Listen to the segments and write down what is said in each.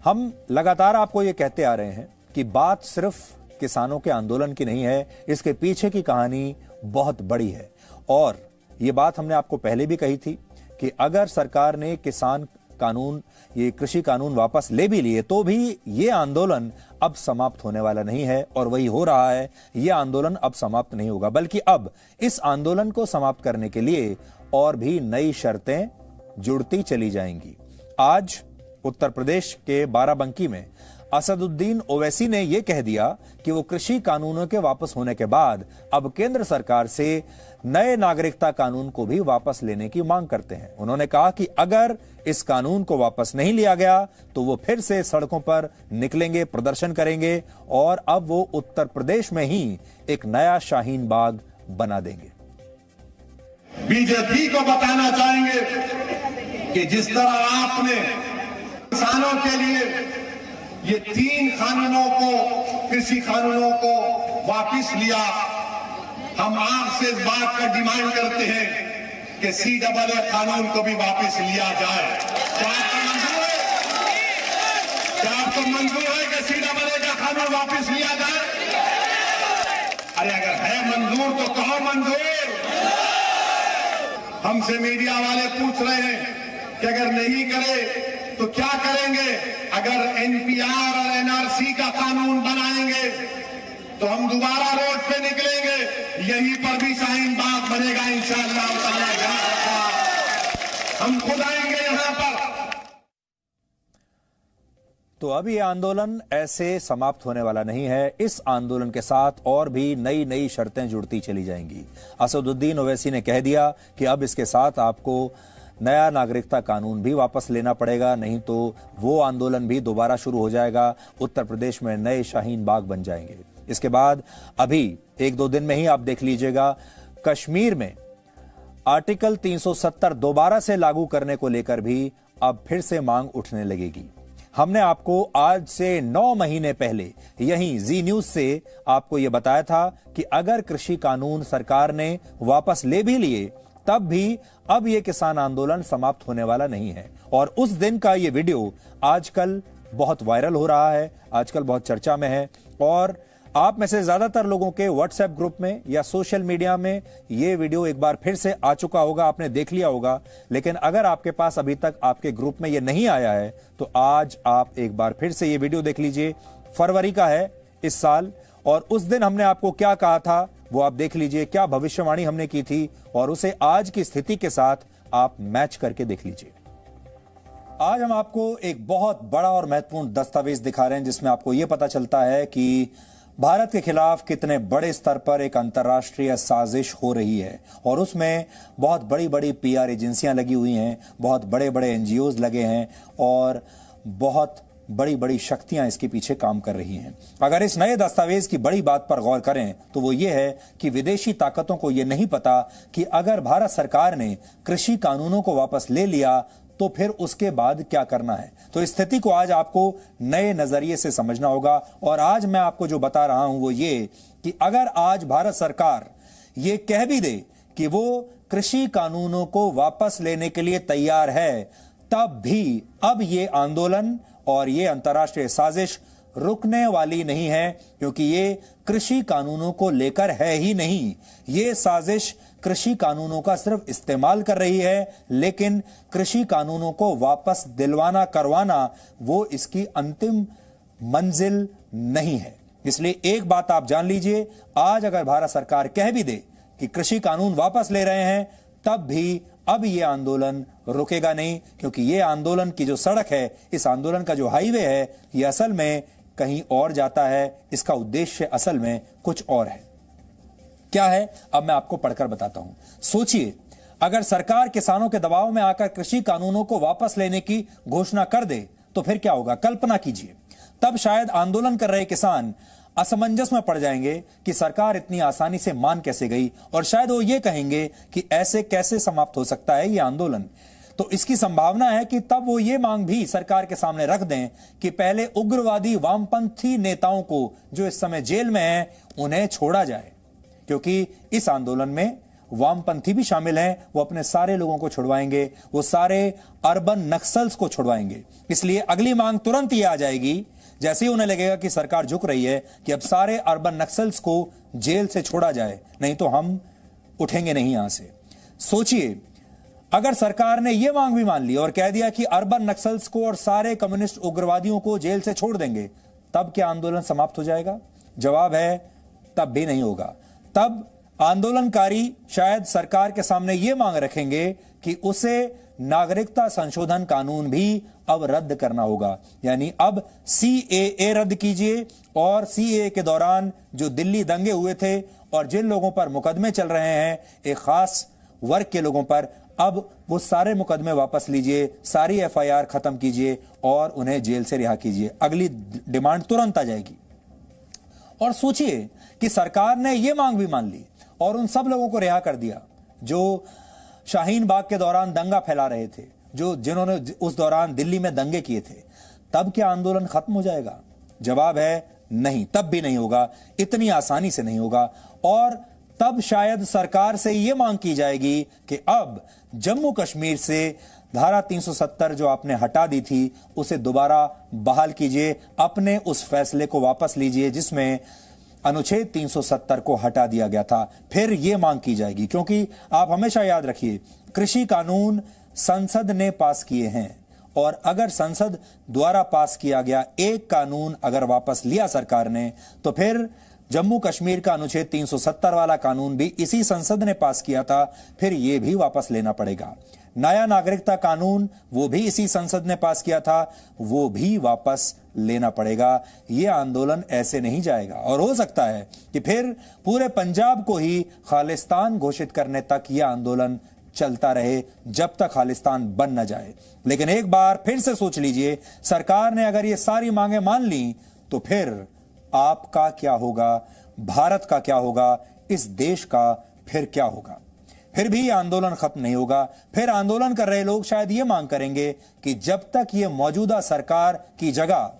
हम लगातार आपको ये कहते आ रहे हैं कि बात सिर्फ किसानों के आंदोलन की नहीं है, इसके पीछे की कहानी बहुत बड़ी है। और ये बात हमने आपको पहले भी कही थी कि अगर सरकार ने किसान कानून, ये कृषि कानून वापस ले भी लिए तो भी ये आंदोलन अब समाप्त होने वाला नहीं है। और वही हो रहा है, ये आंदोलन अब समाप्त नहीं होगा, बल्कि अब इस आंदोलन को समाप्त करने के लिए और भी नई शर्तें जुड़ती चली जाएंगी। आज उत्तर प्रदेश के बाराबंकी में असदुद्दीन ओवैसी ने यह कह दिया कि वो कृषि कानूनों के वापस होने के बाद अब केंद्र सरकार से नए नागरिकता कानून को भी वापस लेने की मांग करते हैं। उन्होंने कहा कि अगर इस कानून को वापस नहीं लिया गया तो वो फिर से सड़कों पर निकलेंगे, प्रदर्शन करेंगे और अब वो उत्तर प्रदेश में ही एक नया शाहीन बाग बना देंगे। बीजेपी को बताना चाहेंगे कि जिस तरह आपने किसानों के लिए ये 3 कानूनों को, कृषि कानूनों को वापस लिया, हम आपसे इस बात का डिमांड करते हैं कि CAA कानून को भी वापस लिया जाए। क्या आपको मंजूर है? क्या आपको मंजूर है कि CAA का कानून वापस लिया जाए? अरे अगर है मंजूर तो कहो मंजूर। हमसे मीडिया वाले पूछ रहे हैं कि अगर नहीं करे तो क्या करेंगे? अगर NPR और NRC का कानून बनाएंगे तो हम दोबारा रोड पे निकलेंगे, यहीं पर भी शाहीन बाग बनेगा इंशाअल्लाह ताला। हम खुद आएंगे यहां पर। तो अब ये आंदोलन ऐसे समाप्त होने वाला नहीं है। इस आंदोलन के साथ और भी नई नई शर्तें जुड़ती चली जाएंगी। असदुद्दीन ओवैसी ने कह दिया कि अब इसके साथ आपको नया नागरिकता कानून भी वापस लेना पड़ेगा, नहीं तो वो आंदोलन भी दोबारा शुरू हो जाएगा। उत्तर प्रदेश में नए शाहीन बाग बन जाएंगे। इसके बाद अभी 1-2 दिन में ही आप देख लीजिएगा, कश्मीर में आर्टिकल 370 दोबारा से लागू करने को लेकर भी अब फिर से मांग उठने लगेगी। हमने आपको आज से 9 महीने पहले यहीं जी न्यूज से आपको यह बताया था कि अगर कृषि कानून सरकार ने वापस ले भी लिए तब भी अब यह किसान आंदोलन समाप्त होने वाला नहीं है। और उस दिन का यह वीडियो आजकल बहुत वायरल हो रहा है, आजकल बहुत चर्चा में है। और आप में से ज्यादातर लोगों के व्हाट्सएप ग्रुप में या सोशल मीडिया में यह वीडियो एक बार फिर से आ चुका होगा, आपने देख लिया होगा। लेकिन अगर आपके पास अभी तक आपके ग्रुप में यह नहीं आया है तो आज आप एक बार फिर से यह वीडियो देख लीजिए। फरवरी का है इस साल, और उस दिन हमने आपको क्या कहा था वो आप देख लीजिए, क्या भविष्यवाणी हमने की थी और उसे आज की स्थिति के साथ आप मैच करके देख लीजिए। आज हम आपको एक बहुत बड़ा और महत्वपूर्ण दस्तावेज दिखा रहे हैं जिसमें आपको यह पता चलता है कि भारत के खिलाफ कितने बड़े स्तर पर एक अंतर्राष्ट्रीय साजिश हो रही है। और उसमें बहुत बड़ी बड़ी PR एजेंसियां लगी हुई हैं, बहुत बड़े बड़े NGOs लगे हैं और बहुत बड़ी बड़ी शक्तियां इसके पीछे काम कर रही हैं। अगर इस नए दस्तावेज की बड़ी बात पर गौर करें तो वो ये है कि विदेशी ताकतों को ये नहीं पता कि अगर भारत सरकार ने कृषि कानूनों को वापस ले लिया तो फिर उसके बाद क्या करना है। तो इस स्थिति को आज आपको नए नजरिए से समझना होगा। और आज मैं आपको जो बता रहा हूं वो ये कि अगर आज भारत सरकार ये कह भी दे कि वो कृषि कानूनों को वापस लेने के लिए तैयार है, तब भी अब ये आंदोलन और ये अंतर्राष्ट्रीय साजिश रुकने वाली नहीं है, क्योंकि ये कृषि कानूनों को लेकर है ही नहीं। ये साजिश कृषि कानूनों का सिर्फ इस्तेमाल कर रही है, लेकिन कृषि कानूनों को वापस दिलवाना करवाना वो इसकी अंतिम मंजिल नहीं है। इसलिए एक बात आप जान लीजिए, आज अगर भारत सरकार कह भी दे कि कृषि कानून वापस ले रहे हैं, तब भी अब यह आंदोलन रुकेगा नहीं, क्योंकि यह आंदोलन की जो सड़क है, इस आंदोलन का जो हाईवे है, यह असल में कहीं और जाता है। इसका उद्देश्य असल में कुछ और है। क्या है, अब मैं आपको पढ़कर बताता हूं। सोचिए, अगर सरकार किसानों के दबाव में आकर कृषि कानूनों को वापस लेने की घोषणा कर दे तो फिर क्या होगा। कल्पना कीजिए, तब शायद आंदोलन कर रहे किसान असमंजस में पड़ जाएंगे कि सरकार इतनी आसानी से मान कैसे गई, और शायद वो ये कहेंगे कि ऐसे कैसे समाप्त हो सकता है ये आंदोलन। तो इसकी संभावना है कि तब वो ये मांग भी सरकार के सामने रख दें कि पहले उग्रवादी वामपंथी नेताओं को जो इस समय जेल में हैं उन्हें छोड़ा जाए, क्योंकि इस आंदोलन में वामपंथी भी शामिल हैं, वो अपने सारे लोगों को छुड़वाएंगे, वो सारे अर्बन नक्सल्स को छुड़वाएंगे। इसलिए अगली मांग तुरंत ये आ जाएगी, जैसे ही उन्हें लगेगा कि सरकार झुक रही है, कि अब सारे अर्बन नक्सल्स को जेल से छोड़ा जाए, नहीं तो हम उठेंगे नहीं यहां से। सोचिए, अगर सरकार ने यह मांग भी मान ली और कह दिया कि अर्बन नक्सल्स को और सारे कम्युनिस्ट उग्रवादियों को जेल से छोड़ देंगे, तब क्या आंदोलन समाप्त हो जाएगा? जवाब है तब भी नहीं होगा। तब आंदोलनकारी शायद सरकार के सामने यह मांग रखेंगे कि उसे नागरिकता संशोधन कानून भी अब रद्द करना होगा, यानी अब सीएए रद्द कीजिए, और सीएए के दौरान जो दिल्ली दंगे हुए थे और जिन लोगों पर मुकदमे चल रहे हैं, एक खास वर्ग के लोगों पर, अब वो सारे मुकदमे वापस लीजिए, सारी एफआईआर खत्म कीजिए और उन्हें जेल से रिहा कीजिए। अगली डिमांड तुरंत आ जाएगी। और सोचिए कि सरकार ने यह मांग भी मान ली और उन सब लोगों को रिहा कर दिया जो शाहीन बाग के दौरान दंगा फैला रहे थे, जिन्होंने उस दौरान दिल्ली में दंगे किए थे। तब क्या आंदोलन खत्म हो जाएगा? जवाब है नहीं, तब भी नहीं होगा, इतनी आसानी से नहीं होगा। और तब शायद सरकार से यह मांग की जाएगी कि अब जम्मू कश्मीर से धारा 370 जो आपने हटा दी थी, उसे दोबारा बहाल कीजिए, अपने उस फैसले को वापस लीजिए जिसमें अनुच्छेद 370 को हटा दिया गया था। फिर यह मांग की जाएगी, क्योंकि आप हमेशा याद रखिए, कृषि कानून संसद ने पास किए हैं, और अगर संसद द्वारा पास किया गया एक कानून अगर वापस लिया सरकार ने, तो फिर जम्मू कश्मीर का अनुच्छेद 370 वाला कानून भी इसी संसद ने पास किया था, फिर यह भी वापस लेना पड़ेगा। नया नागरिकता कानून वो भी इसी संसद ने पास किया था, वो भी वापस लेना पड़ेगा। यह आंदोलन ऐसे नहीं जाएगा, और हो सकता है कि फिर पूरे पंजाब को ही खालिस्तान घोषित करने तक यह आंदोलन चलता रहे, जब तक खालिस्तान बन न जाए। लेकिन एक बार फिर से सोच लीजिए, सरकार ने अगर ये सारी मांगे मान ली, तो फिर आपका क्या होगा, भारत का क्या होगा, इस देश का फिर क्या होगा? फिर भी आंदोलन खत्म नहीं होगा। फिर आंदोलन कर रहे लोग शायद ये मांग करेंगे कि जब तक ये मौजूदा सरकार की जगह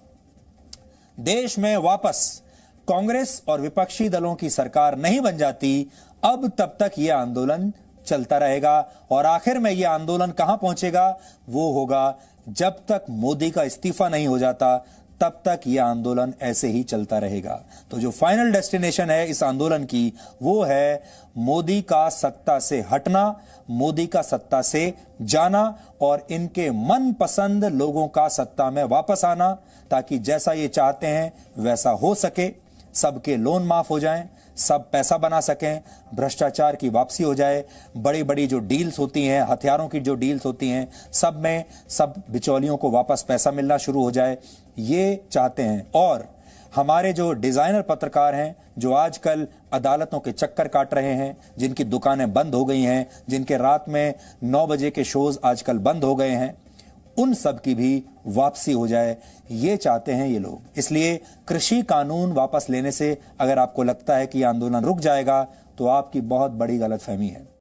देश में वापस कांग्रेस और विपक्षी दलों की सरकार नहीं बन जाती, अब तब तक यह आंदोलन चलता रहेगा। और आखिर में यह आंदोलन कहां पहुंचेगा? वो होगा जब तक मोदी का इस्तीफा नहीं हो जाता, तब तक यह आंदोलन ऐसे ही चलता रहेगा। तो जो फाइनल डेस्टिनेशन है इस आंदोलन की, वो है मोदी का सत्ता से हटना, मोदी का सत्ता से जाना, और इनके मनपसंद लोगों का सत्ता में वापस आना, ताकि जैसा ये चाहते हैं वैसा हो सके। सबके लोन माफ हो जाएं, सब पैसा बना सकें, भ्रष्टाचार की वापसी हो जाए, बड़ी बड़ी जो डील्स होती हैं, हथियारों की जो डील्स होती हैं, सब में सब बिचौलियों को वापस पैसा मिलना शुरू हो जाए, ये चाहते हैं। और हमारे जो डिजाइनर पत्रकार हैं, जो आजकल अदालतों के चक्कर काट रहे हैं, जिनकी दुकानें बंद हो गई हैं, जिनके रात में 9 बजे के शोज आजकल बंद हो गए हैं, उन सब की भी वापसी हो जाए, ये चाहते हैं ये लोग। इसलिए कृषि कानून वापस लेने से अगर आपको लगता है कि आंदोलन रुक जाएगा, तो आपकी बहुत बड़ी गलतफहमी है।